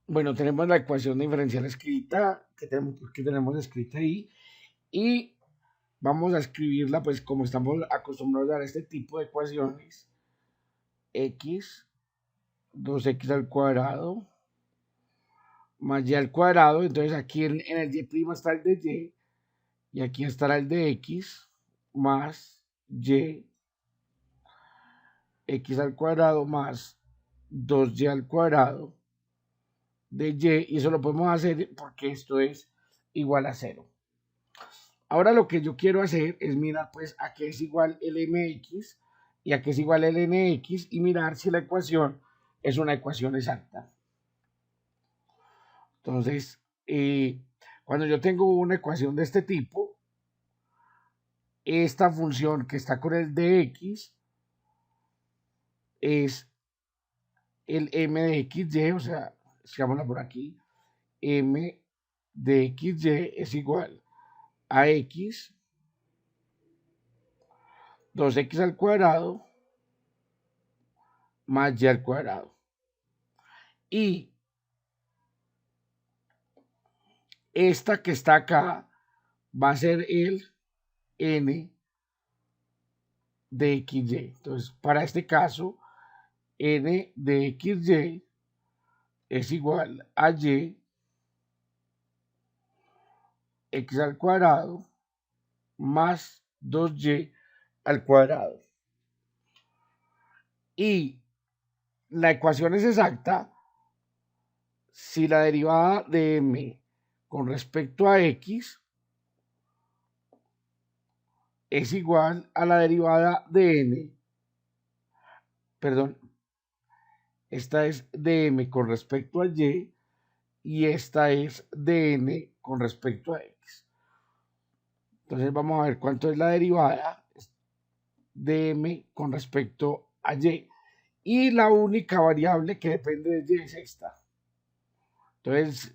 Bueno, tenemos la ecuación diferencial escrita, que tenemos escrita ahí, y vamos a escribirla, pues como estamos acostumbrados a dar este tipo de ecuaciones, x, 2x al cuadrado, más y al cuadrado. Entonces aquí en el y' está el de y aquí estará el de x, más y, x al cuadrado, más 2y al cuadrado de y eso lo podemos hacer porque esto es igual a cero. Ahora lo que yo quiero hacer es mirar pues a qué es igual el mx y a qué es igual el nx y mirar si la ecuación es una ecuación exacta. Entonces, cuando yo tengo una ecuación de este tipo, esta función que está con el dx es el m de xy, o sea, escribámosla por aquí, m de xy es igual a x, 2x al cuadrado, más y al cuadrado. Y esta que está acá va a ser el n de xy. Entonces, para este caso, n de xy es igual a y x al cuadrado más 2y al cuadrado. Y la ecuación es exacta si la derivada de m con respecto a x es igual a la derivada de n, perdón, esta es dm con respecto a y esta es dn con respecto a x. Entonces vamos a ver cuánto es la derivada de m con respecto a y. Y la única variable que depende de y es esta. Entonces,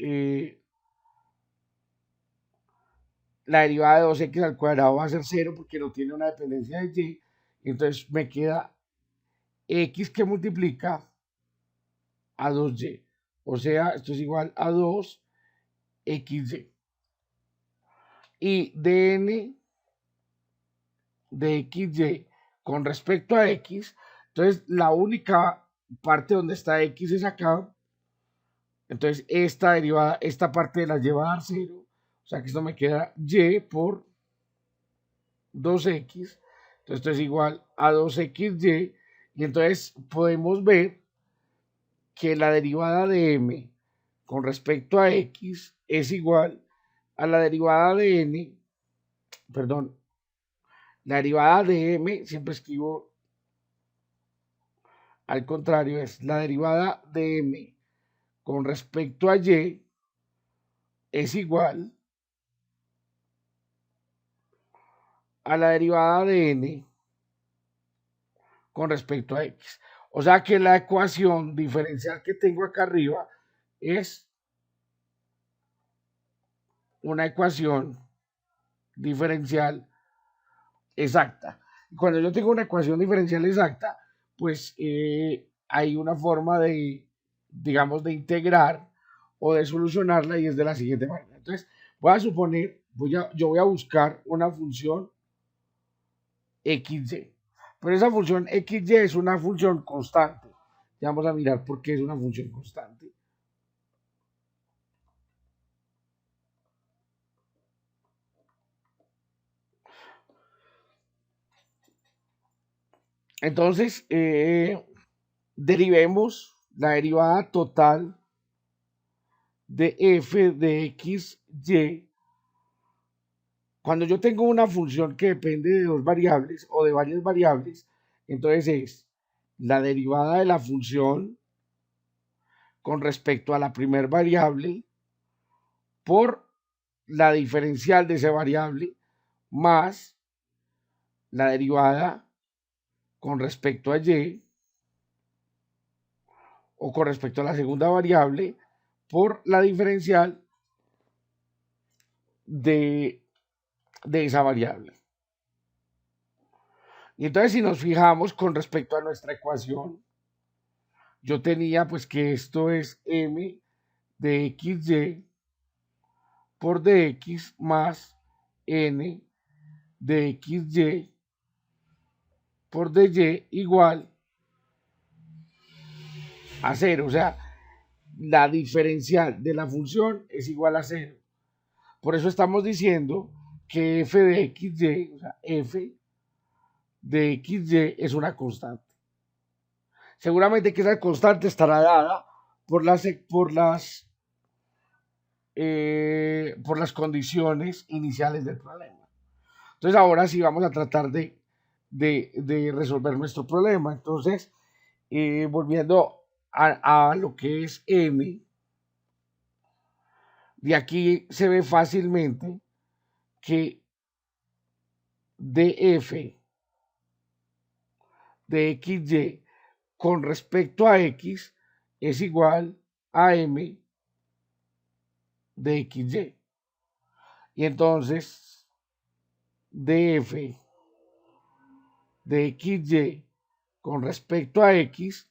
la derivada de 2x al cuadrado va a ser 0 porque no tiene una dependencia de y. Entonces me queda x que multiplica a 2y. O sea, esto es igual a 2xy. Y dn de xy con respecto a x, entonces la única parte donde está x es acá. Entonces esta derivada, esta parte la lleva a dar 0. O sea que esto me queda y por 2x. Entonces esto es igual a 2xy. Y entonces podemos ver que la derivada de m con respecto a x es igual a la derivada de n, perdón, la derivada de m, siempre escribo al contrario, es la derivada de m con respecto a y es igual a la derivada de n con respecto a x. O sea que la ecuación diferencial que tengo acá arriba es una ecuación diferencial exacta. Cuando yo tengo una ecuación diferencial exacta, pues hay una forma de, digamos, de integrar o de solucionarla y es de la siguiente manera. Entonces, voy a suponer, yo voy a buscar una función xy, pero esa función xy es una función constante. Ya vamos a mirar por qué es una función constante. Entonces, derivemos la derivada total de f de x, y. Cuando yo tengo una función que depende de dos variables o de varias variables, entonces es la derivada de la función con respecto a la primer variable por la diferencial de esa variable más la derivada con respecto a y o con respecto a la segunda variable por la diferencial de, de esa variable. Y entonces si nos fijamos con respecto a nuestra ecuación, yo tenía pues que esto es m de xy por dx más n de xy por dy igual a 0. O sea, la diferencial de la función es igual a 0. Por eso estamos diciendo que f de xy, o sea, f de xy es una constante. Seguramente que esa constante estará dada por las condiciones iniciales del problema. Entonces ahora sí vamos a tratar de resolver nuestro problema. Entonces, volviendo a lo que es m, de aquí se ve fácilmente que df de xy con respecto a x es igual a m de xy. Y entonces df de xy con respecto a x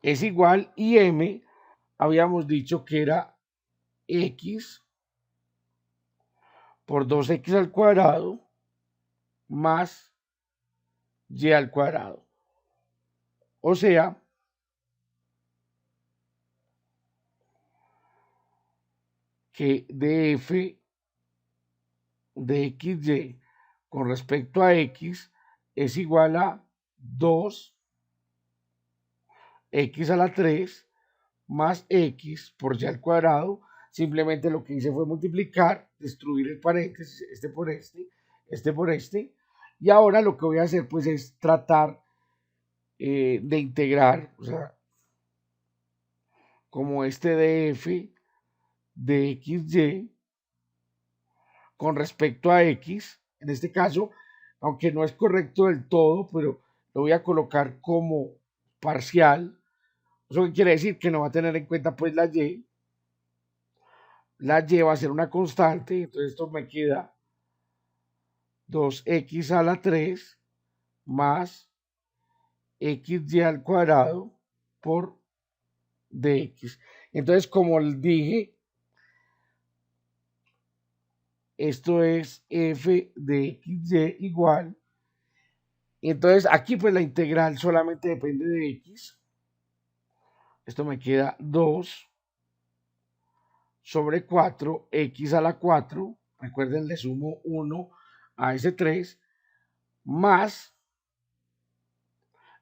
es igual, y m habíamos dicho que era x por 2x al cuadrado más y al cuadrado. O sea, que df de xy con respecto a x es igual a 2x a la 3 más x por y al cuadrado. Simplemente lo que hice fue multiplicar, destruir el paréntesis, este por este. Y ahora lo que voy a hacer pues es tratar de integrar, o sea, como este df de xy con respecto a x, en este caso, aunque no es correcto del todo, pero lo voy a colocar como parcial. Eso quiere decir que no va a tener en cuenta pues la y. La y va a ser una constante, entonces esto me queda 2x a la 3 más xy al cuadrado por dx. Entonces, como les dije, esto es f de xy igual. Entonces, aquí pues la integral solamente depende de x. Esto me queda 2 sobre 4, x a la 4. Recuerden, le sumo 1 a ese 3, más,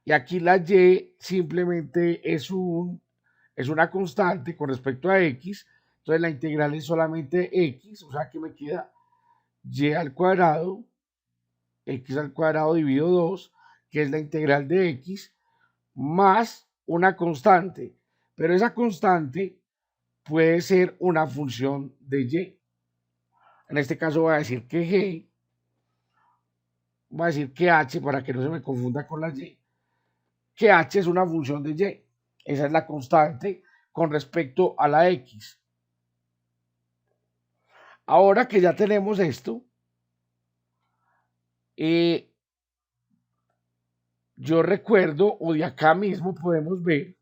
y aquí la y simplemente es una constante con respecto a x. Entonces la integral es solamente x, o sea que me queda y al cuadrado, x al cuadrado dividido 2, que es la integral de x, más una constante. Pero esa constante puede ser una función de y. En este caso voy a decir que g, voy a decir que h para que no se me confunda con la y, que h es una función de y. Esa es la constante con respecto a la x. Ahora que ya tenemos esto, yo recuerdo, o de acá mismo podemos ver,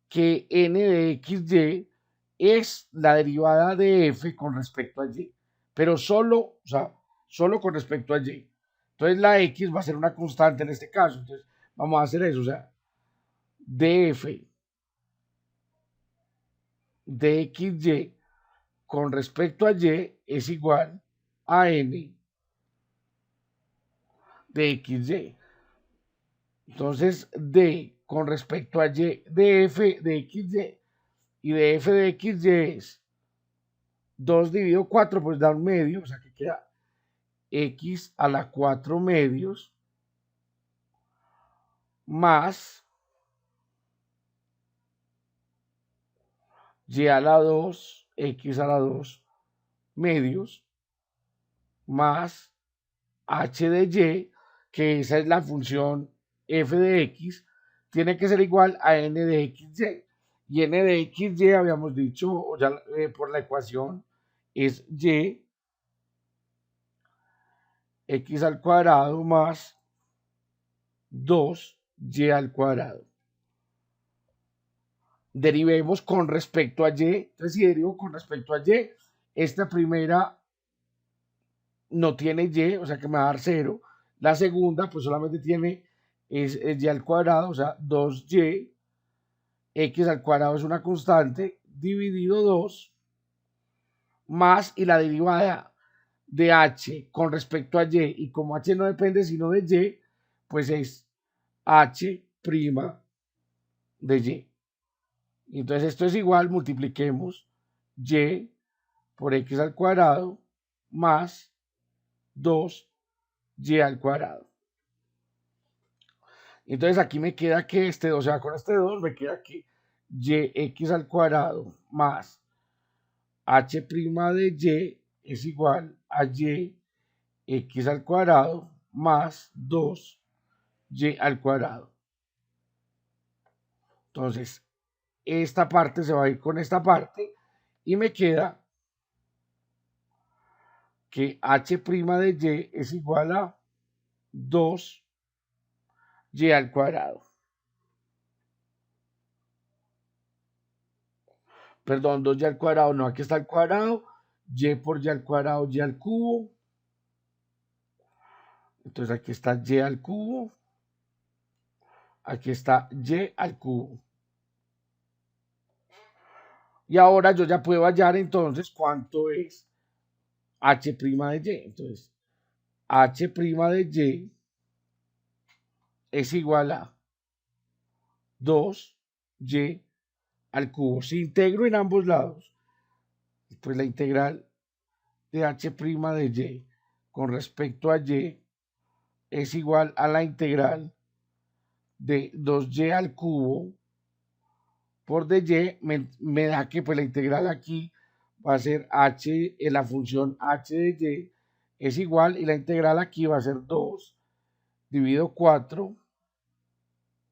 que n de xy es la derivada de f con respecto a y, pero solo, o sea, solo con respecto a y. Entonces la x va a ser una constante en este caso. Entonces vamos a hacer eso, o sea, df de xy con respecto a y es igual a n de xy. Entonces d con respecto a y de f de xy, y de f de xy es 2 dividido 4, pues da un medio, o sea que queda x a la 4 medios más y a la 2, x a la 2 medios más h de y, que esa es la función f de x, tiene que ser igual a n de xy. Y n de xy habíamos dicho, o ya por la ecuación, es y x al cuadrado más 2 y al cuadrado. Derivemos con respecto a y. Entonces, si derivo con respecto a y, esta primera no tiene y, o sea que me va a dar 0. La segunda, pues solamente tiene es y al cuadrado, o sea, 2y. X al cuadrado es una constante, dividido 2, más, y la derivada de h con respecto a y como h no depende sino de y, pues es h' de y. Entonces esto es igual, multipliquemos y por x al cuadrado más 2y al cuadrado. Entonces aquí me queda que este 2 se va con este 2, me queda que yx al cuadrado más h' de y es igual a y x al cuadrado más 2y al cuadrado. Entonces, esta parte se va a ir con esta parte y me queda que h' de y es igual a 2y al cuadrado. Perdón, 2y al cuadrado, no, aquí está el cuadrado, y por y al cuadrado, y al cubo. Entonces aquí está y al cubo, aquí está y al cubo. Y ahora yo ya puedo hallar entonces cuánto es h' de y. Entonces, h' de y es igual a 2y al cubo. Si integro en ambos lados, pues la integral de h' de y con respecto a y es igual a la integral de 2y al cubo por dy. Me da que pues la integral aquí va a ser h en la función h de y es igual, y la integral aquí va a ser 2 dividido 4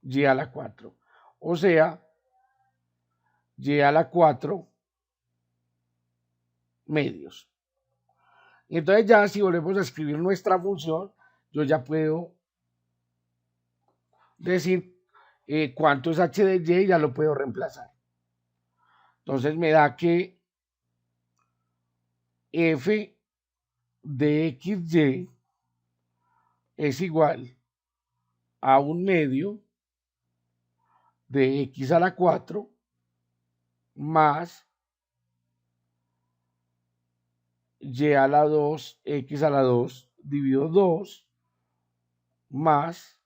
y a la 4. O sea, y a la 4 medios. Y entonces ya si volvemos a escribir nuestra función, yo ya puedo decir cuánto es h de y, ya lo puedo reemplazar. Entonces me da que f de xy es igual a un medio de x a la 4 más y a la 2, x a la 2 dividido 2 más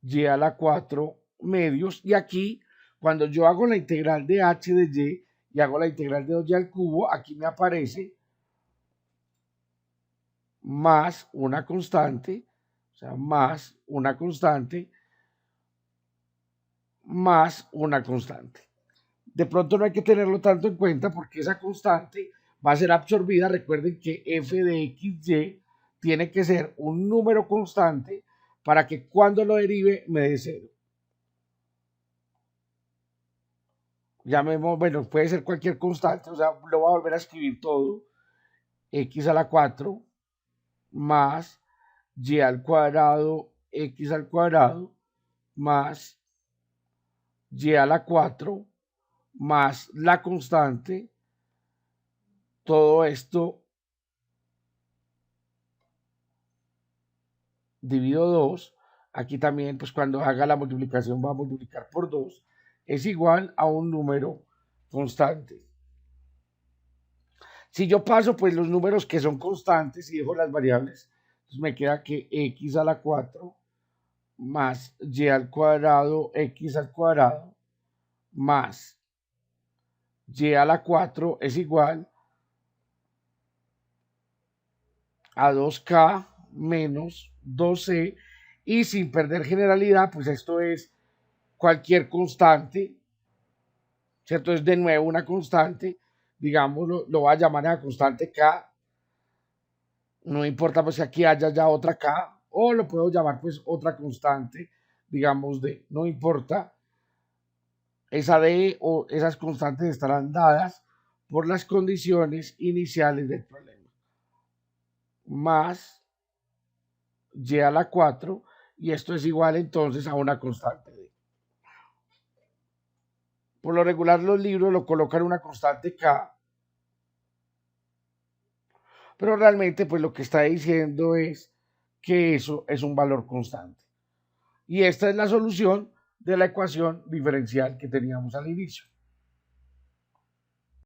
y a la 4 medios. Y aquí, cuando yo hago la integral de h de y hago la integral de 2y al cubo, aquí me aparece más una constante, o sea, más una constante, más una constante. De pronto no hay que tenerlo tanto en cuenta porque esa constante va a ser absorbida. Recuerden que f de xy tiene que ser un número constante para que cuando lo derive me dé 0. Llamemos, bueno, puede ser cualquier constante, o sea, lo voy a volver a escribir todo. X a la 4 más y al cuadrado, x al cuadrado más y a la 4 más la constante. Todo esto dividido 2. Aquí también, pues cuando haga la multiplicación va a multiplicar por 2. Es igual a un número constante. Si yo paso pues los números que son constantes y dejo las variables, entonces me queda que x a la 4 más y al cuadrado, x al cuadrado más y a la 4 es igual a 2k menos 2c, y sin perder generalidad, pues esto es cualquier constante, ¿cierto? Es de nuevo una constante, digamos, lo voy a llamar a constante k, no importa pues que aquí haya ya otra k, o lo puedo llamar pues otra constante, digamos d, no importa. Esa d o esas constantes estarán dadas por las condiciones iniciales del problema. Más y a la 4 y esto es igual entonces a una constante D. Por lo regular los libros lo colocan una constante K, pero realmente pues lo que está diciendo es que eso es un valor constante. Y esta es la solución de la ecuación diferencial que teníamos al inicio.